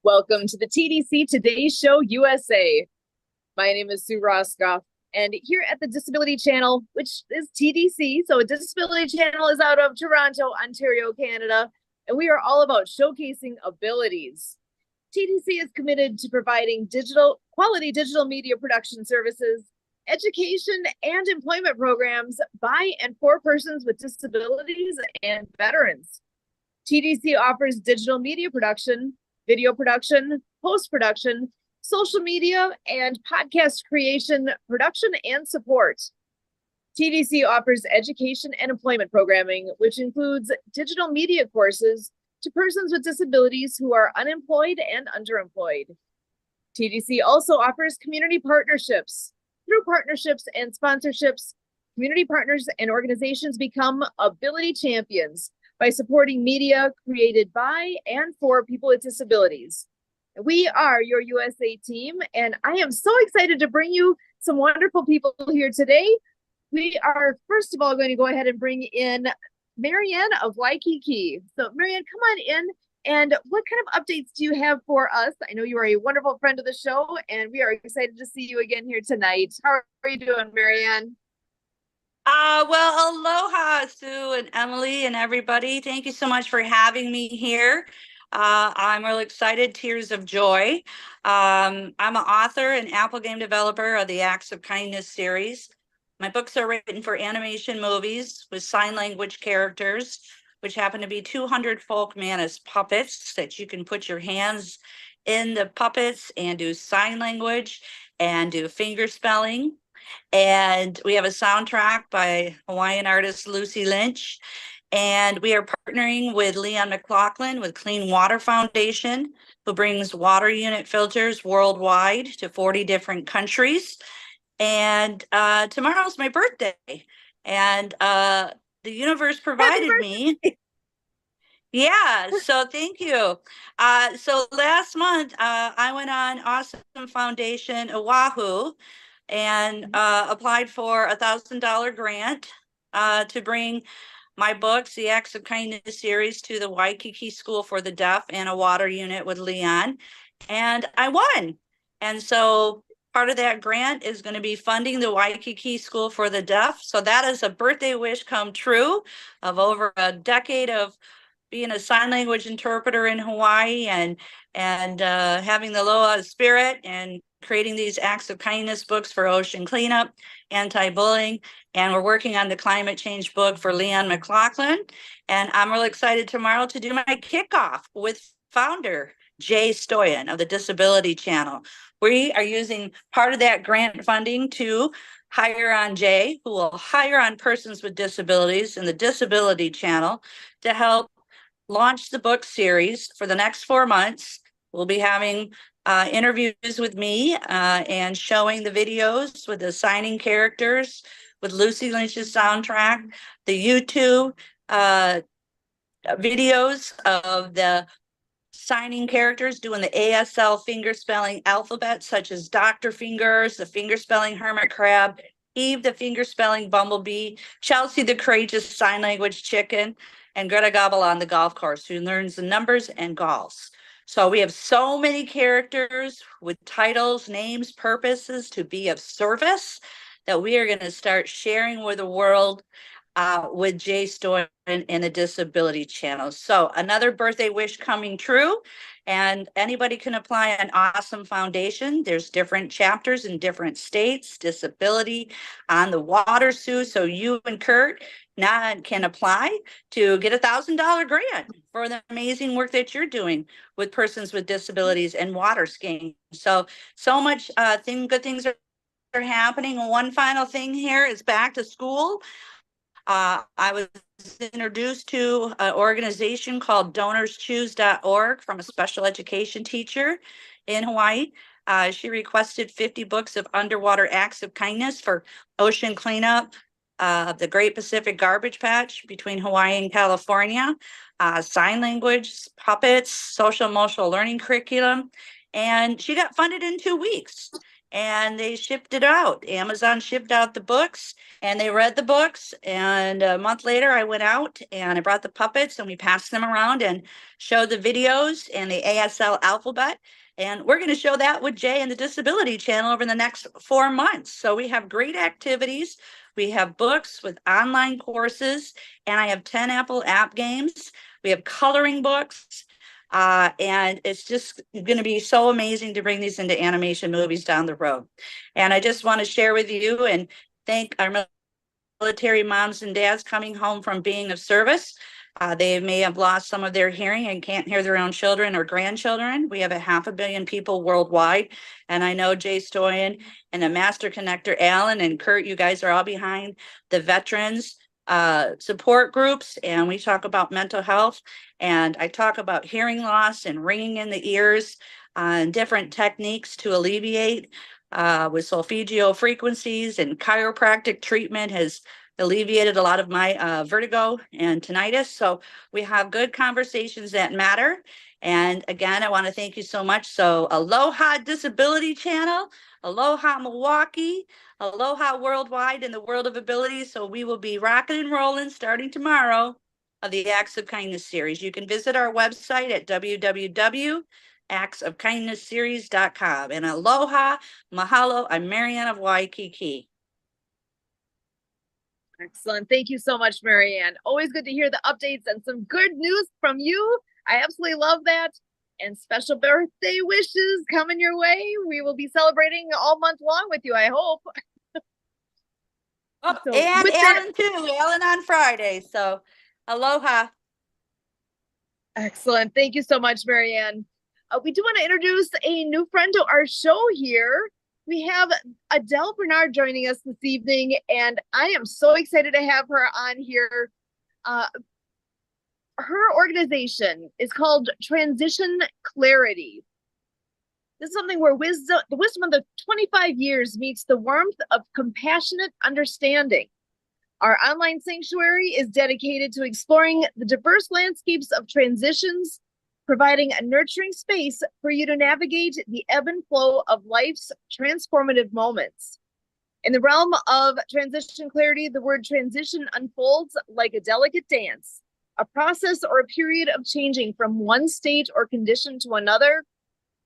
Welcome to the TDC Today Show USA. My name is Sue Roskoff, and here at the Disability Channel, which is TDC, so a Disability Channel is out of Toronto, Ontario, Canada, and we are all about showcasing abilities. TDC is committed to providing quality digital media production services, education, and employment programs by and for persons with disabilities and veterans. TDC offers digital media production, video production, post-production, social media, and podcast creation, production, and support. TDC offers education and employment programming, which includes digital media courses to persons with disabilities who are unemployed and underemployed. TDC also offers community partnerships. Through partnerships and sponsorships, community partners and organizations become ability champions by supporting media created by and for people with disabilities. We are your USA team, and I am so excited to bring you some wonderful people here today. We are, first of all, going to go ahead and bring in Marianne of Waikiki. So Marianne, come on in. And what kind of updates do you have for us? I know you are a wonderful friend of the show, and we are excited to see you again here tonight. How are you doing, Marianne? Well, aloha, Sue and Emily and everybody. Thank you so much for having me here. I'm really excited, tears of joy. I'm an author and Apple game developer of the Acts of Kindness series. My books are written for animation movies with sign language characters, which happen to be 200 folk mantis puppets that you can put your hands in the puppets and do sign language and do finger spelling. And we have a soundtrack by Hawaiian artist Lucy Lynch. And we are partnering with Leon McLaughlin with Clean Water Foundation, who brings water unit filters worldwide to 40 different countries. And tomorrow's my birthday. And the universe provided me. Yeah, so thank you. So last month, I went on Awesome Foundation Oahu and applied for $1,000 grant to bring my books, the Acts of Kindness series, to the Waikiki School for the Deaf and a water unit with Leon. And I won. And so part of that grant is going to be funding the Waikiki School for the Deaf. So that is a birthday wish come true of over a decade of being a sign language interpreter in Hawaii and having the Loa spirit and creating these Acts of Kindness books for ocean cleanup, anti-bullying, and we're working on the climate change book for Leon McLaughlin. And I'm really excited tomorrow to do my kickoff with founder Jay Stoyan of the Disability Channel. We are using part of that grant funding to hire on Jay, who will hire on persons with disabilities in the Disability Channel to help launch the book series for the next 4 months. We'll be having interviews with me and showing the videos with the signing characters, with Lucy Lynch's soundtrack, the YouTube videos of the signing characters doing the ASL finger spelling alphabet, such as Dr. Fingers, the finger spelling hermit crab, Eve, the finger spelling bumblebee, Chelsea, the courageous sign language chicken, and Greta Gobble on the golf course, who learns the numbers and golfs. So we have so many characters with titles, names, purposes to be of service that we are going to start sharing with the world with Jay Stoyan and the Disability Channel. So another birthday wish coming true, and anybody can apply on Awesome Foundation. There's different chapters in different states, disability on the water, Sue. So you and Kurt can apply to get $1,000 grant for the amazing work that you're doing with persons with disabilities and water skiing. So much good things are happening. One final thing here is back to school. I was introduced to an organization called DonorsChoose.org from a special education teacher in Hawaii. She requested 50 books of underwater acts of kindness for ocean cleanup, the Great Pacific Garbage Patch between Hawaii and California, sign language, puppets, social emotional learning curriculum, and she got funded in 2 weeks. and they shipped it out. Amazon shipped out the books and they read the books. And a month later, I went out and I brought the puppets and we passed them around and showed the videos and the ASL alphabet. And we're going to show that with Jay and the Disability Channel over the next 4 months. So we have great activities. We have books with online courses, and I have 10 Apple app games. We have coloring books. And it's just going to be so amazing to bring these into animation movies down the road. And I just want to share with you and thank our military moms and dads coming home from being of service. They may have lost some of their hearing and can't hear their own children or grandchildren. We have 500 million people worldwide. And I know Jay Stoyan and the Master Connector, Alan and Kurt, you guys are all behind the veterans support groups, and we talk about mental health, and I talk about hearing loss and ringing in the ears and different techniques to alleviate with solfeggio frequencies, and chiropractic treatment has alleviated a lot of my vertigo and tinnitus. So we have good conversations that matter. And again, I want to thank you so much. So Aloha Disability Channel, Aloha Milwaukee, Aloha worldwide in the world of ability. So we will be rocking and rolling starting tomorrow of the Acts of Kindness series. You can visit our website at www.actsofkindnessseries.com. And aloha, mahalo, I'm Marianne of Waikiki. Excellent. Thank you so much, Marianne. Always good to hear the updates and some good news from you. I absolutely love that. And special birthday wishes coming your way. We will be celebrating all month long with you, I hope. Oh, So and with Ellen that, too, Ellen on Friday. So aloha. excellent. Thank you so much, Marianne. We do want to introduce a new friend to our show here. We have Adele Bernard joining us this evening, and I am so excited to have her on here. Her organization is called Transition Clarity. This is something where the wisdom of the 25 years meets the warmth of compassionate understanding. Our online sanctuary is dedicated to exploring the diverse landscapes of transitions, providing a nurturing space for you to navigate the ebb and flow of life's transformative moments. In the realm of transition clarity, the word transition unfolds like a delicate dance, a process or a period of changing from one state or condition to another.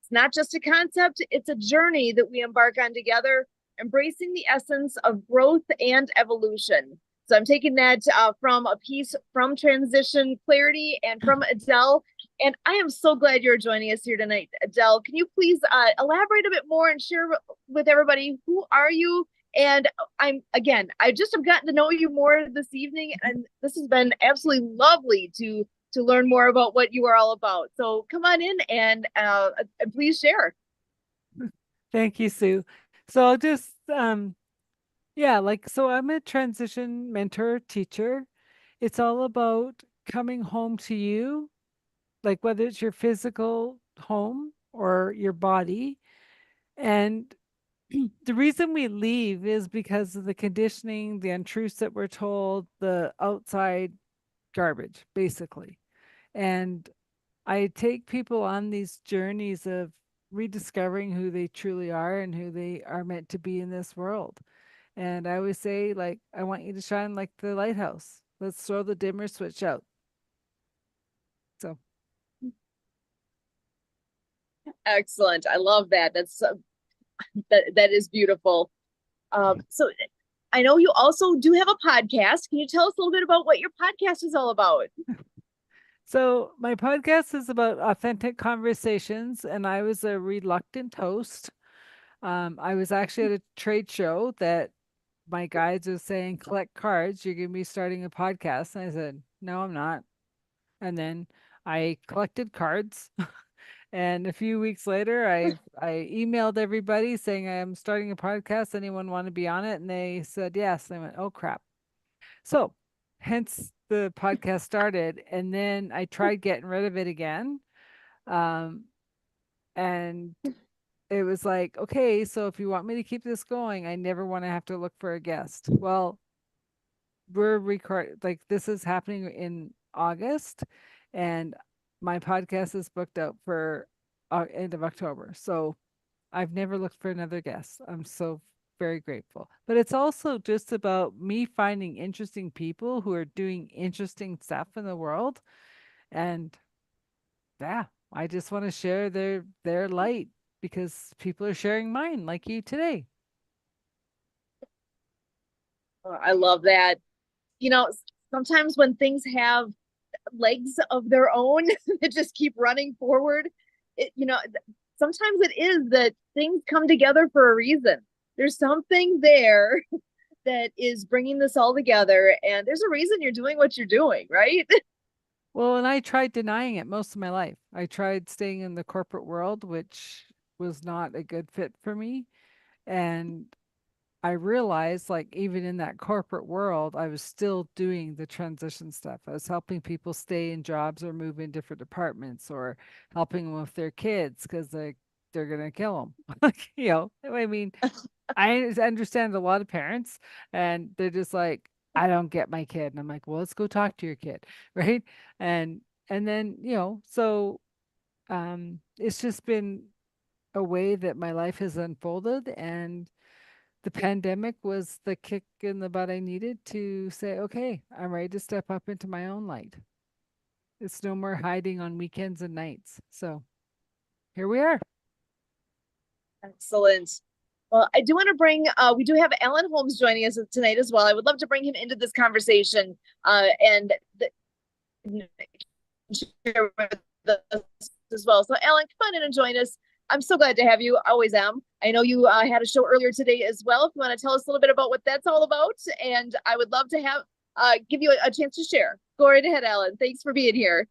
It's not just a concept, it's a journey that we embark on together, embracing the essence of growth and evolution. So I'm taking that from a piece from Transition Clarity and from Adele. And I am so glad you're joining us here tonight, Adele. Can you please elaborate a bit more and share with everybody, who are you? And I just have gotten to know you more this evening, and this has been absolutely lovely to learn more about what you are all about. So come on in and please share. Thank you, Sue. So I'll just so I'm a transition mentor teacher. It's all about coming home to you, like whether it's your physical home or your body. And the reason we leave is because of the conditioning, the untruths that we're told, the outside garbage, basically. And I take people on these journeys of rediscovering who they truly are and who they are meant to be in this world. And I always say, like, I want you to shine like the lighthouse. Let's throw the dimmer switch out. So Excellent. I love that. That is beautiful. So I know you also do have a podcast. Can you tell us a little bit about what your podcast is all about? So my podcast is about authentic conversations, and I was a reluctant host. I was actually at a trade show that my guides were saying, collect cards, you're going to be starting a podcast. And I said, no, I'm not. And then I collected cards. And a few weeks later, I emailed everybody saying I'm starting a podcast. Anyone want to be on it? And they said yes. And I went, oh crap. So hence the podcast started. And then I tried getting rid of it again. And it was like, okay, so if you want me to keep this going, I never want to have to look for a guest. Well, this is happening in August, and my podcast is booked out for end of October. So I've never looked for another guest. I'm so very grateful. But it's also just about me finding interesting people who are doing interesting stuff in the world. And yeah, I just want to share their light because people are sharing mine like you today. Oh, I love that. You know, sometimes when things have legs of their own that just keep running forward, sometimes it is that things come together for a reason. There's something there that is bringing this all together, and there's a reason you're doing what you're doing, right? Well, and I tried denying it most of my life. I tried staying in the corporate world, which was not a good fit for me. And I realized, like, even in that corporate world, I was still doing the transition stuff. I was helping people stay in jobs or move in different departments or helping them with their kids because they're going to kill them. I mean, I understand a lot of parents and they're just like, I don't get my kid. And I'm like, well, let's go talk to your kid. Right. And then, so it's just been a way that my life has unfolded. And the pandemic was the kick in the butt I needed to say, okay, I'm ready to step up into my own light. It's no more hiding on weekends and nights. So here we are. Excellent. Well, I do want to we do have Alan Holmes joining us tonight as well. I would love to bring him into this conversation and share with us as well. So, Alan, come on in and join us. I'm so glad to have you. I always am. I know you had a show earlier today as well. If you want to tell us a little bit about what that's all about, and I would love to give you a chance to share. Go right ahead, Alan. Thanks for being here.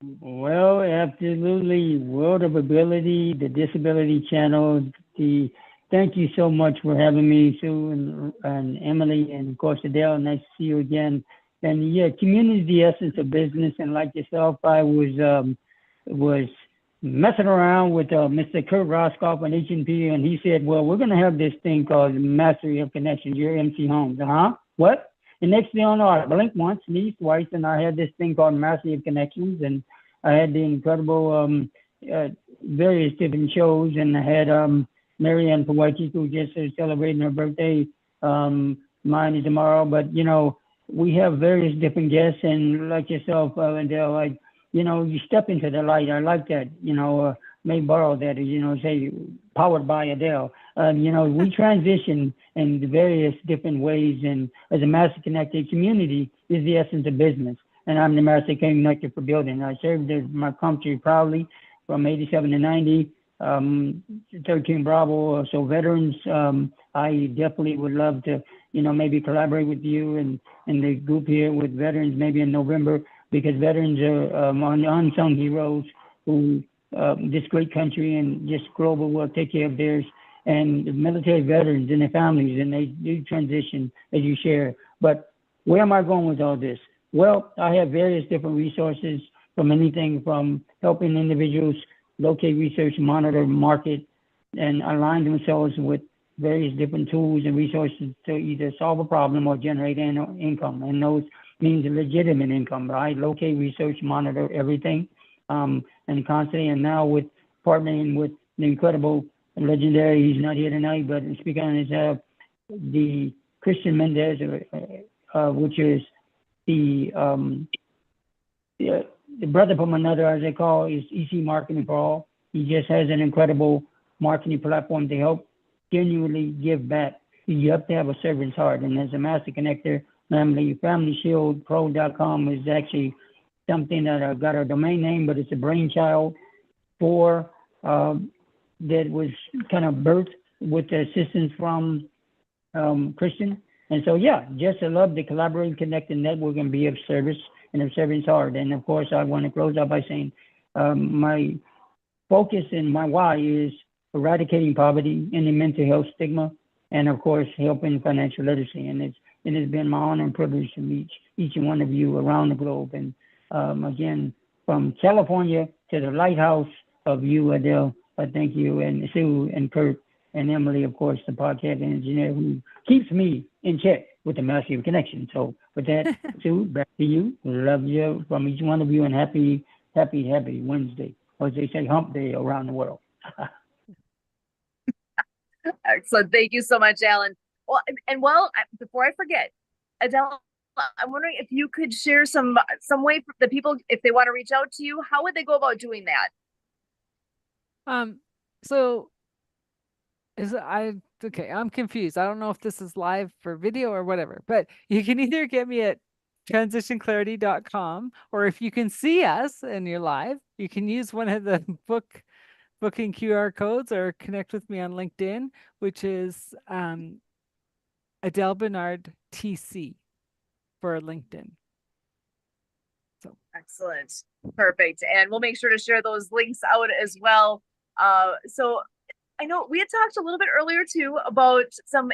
Well, absolutely. World of Ability, the Disability Channel. Thank you so much for having me, Sue and Emily, and of course Adele. Nice to see you again. And yeah, community is the essence of business. And like yourself, I was messing around with Mr. Kurt Roscoff on H&P, and he said, "Well, we're going to have this thing called Mastery of Connections. Your MC Holmes." What? The next thing I know, I blinked once, sneezed twice, and I had this thing called Mastery of Connections, and I had the incredible various different shows, and I had Marianne Pawaki, who just is celebrating her birthday. Mine is tomorrow, but we have various different guests, and like yourself, and they're like, you step into the light. I like that. May borrow that, say powered by Adele. We transition in the various different ways, and as a master connected community is the essence of business. And I'm the master connector for building. I served my country proudly from 87 to 90, 13 Bravo. So veterans, I definitely would love to, maybe collaborate with you and the group here with veterans maybe in November, because veterans are unsung heroes who this great country and just global will take care of theirs, and the military veterans and their families, and they do transition as you share. But where am I going with all this? Well, I have various different resources, from anything from helping individuals locate, research, monitor, market, and align themselves with various different tools and resources to either solve a problem or generate income. And those means legitimate income, right? Locate, research, monitor everything, and constantly. And now with partnering with the incredible and legendary, he's not here tonight, but speaking on his behalf, the Christian Mendez, which is the brother from another, as they call, is EC Marketing for All. He just has an incredible marketing platform to help genuinely give back. You have to have a servant's heart. And as a master connector, FamilyShieldPro.com is actually something that I've got a domain name, but it's a brainchild for that was kind of birthed with the assistance from Christian. And so, yeah, just I love to collaborate, connect, and network, and be of service and of servant's heart. And of course, I want to close out by saying my focus and my why is eradicating poverty and the mental health stigma, and of course, helping financial literacy. And it has been my honor and privilege to meet each and one of you around the globe. And again, from California to the lighthouse of you, Adele, thank you, and Sue and Kurt and Emily, of course, the podcast engineer who keeps me in check with the Mastery of Connection. So with that, Sue, back to you. Love you from each one of you, and happy Wednesday, or as they say, hump day around the world. Excellent. Thank you so much, Alan. Well, before I forget, Adele, I'm wondering if you could share some way for the people, if they want to reach out to you, how would they go about doing that? So okay, I'm confused. I don't know if this is live for video or whatever, but you can either get me at transitionclarity.com, or if you can see us and you're live, you can use one of the booking QR codes or connect with me on LinkedIn, which is Adele Bernard TC for LinkedIn. So excellent. Perfect. And we'll make sure to share those links out as well. So I know we had talked a little bit earlier too about some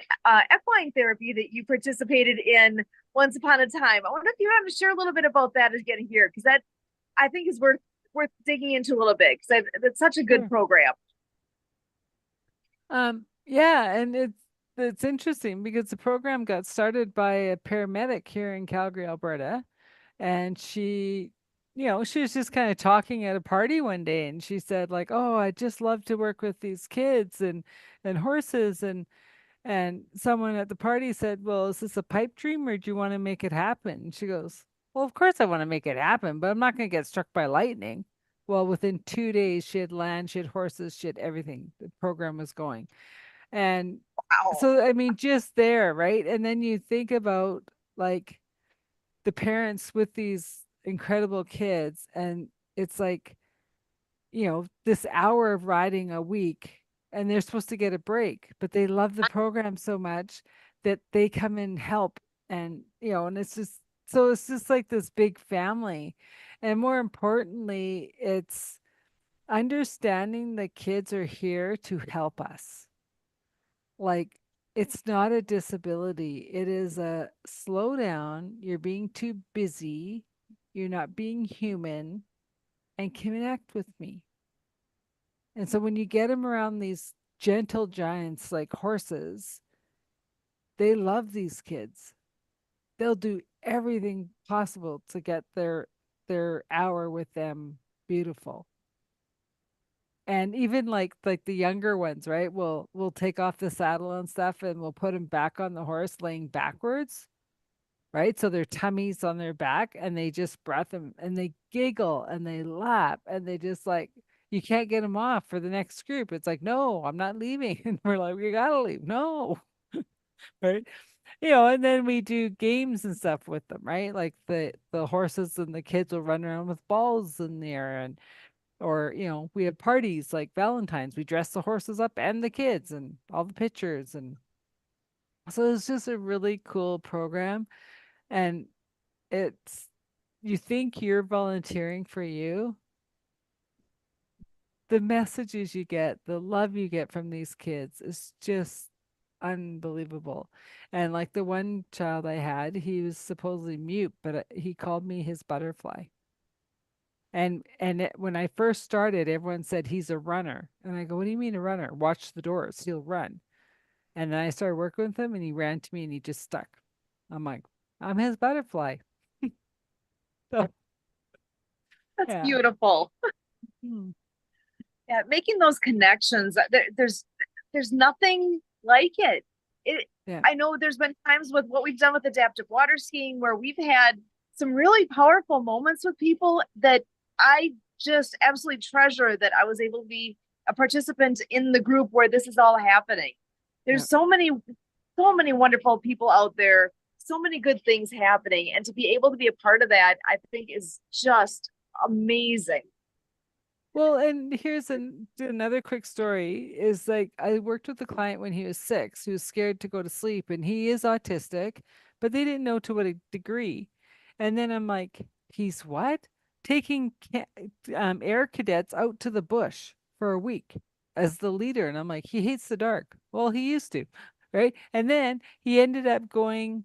equine therapy that you participated in once upon a time. I wonder if you have to share a little bit about that again here, because that I think is worth digging into a little bit, because it's such a good program. Yeah, and it's interesting because the program got started by a paramedic here in Calgary, Alberta, and she was just kind of talking at a party one day, and she said like, "Oh, I just love to work with these kids and horses," and someone at the party said, "Well, is this a pipe dream or do you want to make it happen?" And she goes, "Well, of course I want to make it happen, but I'm not going to get struck by lightning." Well, within 2 days, she had land, she had horses, she had everything. The program was going. And Wow. so, I mean, just there, right? And then you think about like the parents with these incredible kids, and it's like, this hour of riding a week, and they're supposed to get a break, but they love the program so much that they come and help. And, and it's just like this big family. And more importantly, it's understanding that kids are here to help us. Like, it's not a disability. It is a slow down. You're being too busy. You're not being human, and connect with me. And so when you get them around these gentle giants like horses, they love these kids. They'll do everything possible to get their hour with them beautiful. And even like the younger ones, right? We'll take off the saddle and stuff, and we'll put them back on the horse laying backwards, right? So their tummies on their back, and they just breath them, and they giggle and they laugh, and they just like, you can't get them off for the next group. It's like, "No, I'm not leaving." And we're like, "We gotta leave." No. Right. And then we do games and stuff with them, right? Like the horses and the kids will run around with balls in the air, and or we have parties like Valentine's. We dress the horses up and the kids and all the pictures, and so it's just a really cool program. And it's, you think you're volunteering for you, the messages you get, the love you get from these kids is just unbelievable. And like the one child I had, he was supposedly mute, but he called me his butterfly. And when I first started, everyone said he's a runner. And I go, "What do you mean a runner? Watch the doors, he'll run." And then I started working with him, and he ran to me, and he just stuck. I'm like, "I'm his butterfly." So, That's yeah. beautiful. Yeah, making those connections. There's nothing like it. Yeah. I know there's been times with what we've done with adaptive water skiing where we've had some really powerful moments with people that I just absolutely treasure, that I was able to be a participant in the group where this is all happening. There's so many wonderful people out there, so many good things happening, and to be able to be a part of that, I think is just amazing. Well, and here's another quick story is like, I worked with a client when he was 6 who was scared to go to sleep, and he is autistic, but they didn't know to what a degree. And then I'm like, "He's what?" Taking air cadets out to the bush for a week as the leader. And I'm like, "He hates the dark." Well, he used to, right? And then he ended up going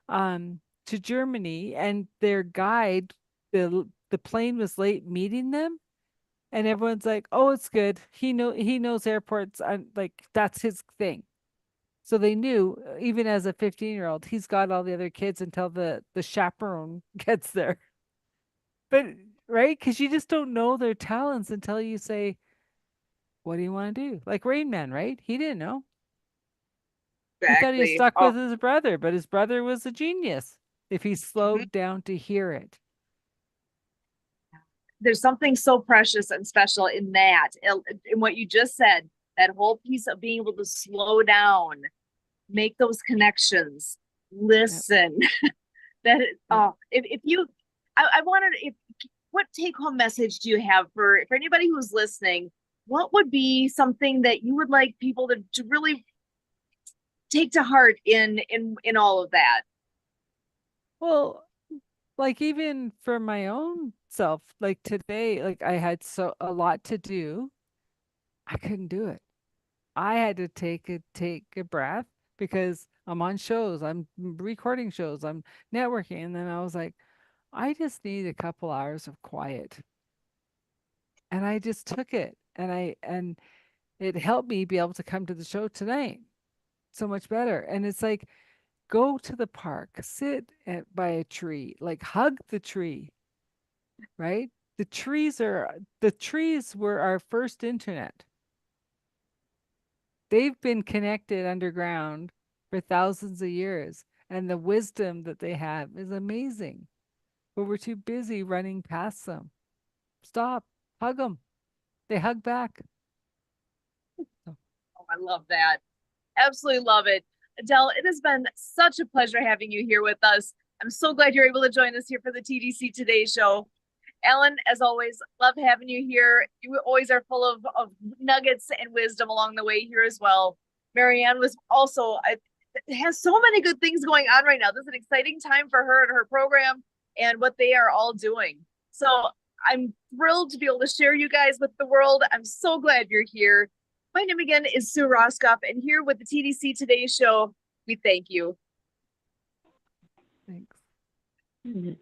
to Germany, and their guide, the plane was late meeting them, and everyone's like, "Oh, it's good. He knows airports, and like that's his thing." So they knew, even as a 15-year-old, he's got all the other kids until the chaperone gets there. But right, because you just don't know their talents until you say, "What do you want to do?" Like Rain Man, right? He didn't know. He thought he was Exactly. stuck Oh, with his brother, but his brother was a genius if he slowed down to hear it. there's something so precious and special in that, in what you just said, that whole piece of being able to slow down, make those connections, listen. That if you, I wanted, if what take home message do you have for anybody who's listening? What would be something that you would like people to really take to heart in all of that? Well, like even for my own self, like today, like I had a lot to do. I couldn't do it. I had to take a breath because I'm on shows, I'm recording shows, I'm networking, and then I was like, I just need a couple hours of quiet. And I just took it, and it helped me be able to come to the show tonight so much better. And it's like, go to the park, sit by a tree, like hug the tree, right? The trees were our first internet. They've been connected underground for thousands of years, and the wisdom that they have is amazing. But we're too busy running past them. Stop, hug them. They hug back. So, Oh, I love that. Absolutely love it. Adele, it has been such a pleasure having you here with us. I'm so glad you're able to join us here for the TDC Today Show. Ellen, as always, love having you here. You always are full of nuggets and wisdom along the way here as well. Marianne was also, has so many good things going on right now. This is an exciting time for her and her program and what they are all doing. So I'm thrilled to be able to share you guys with the world. I'm so glad you're here. My name again is Sue Roskoff, and here with the TDC Today Show, we thank you. thanks. Mhm.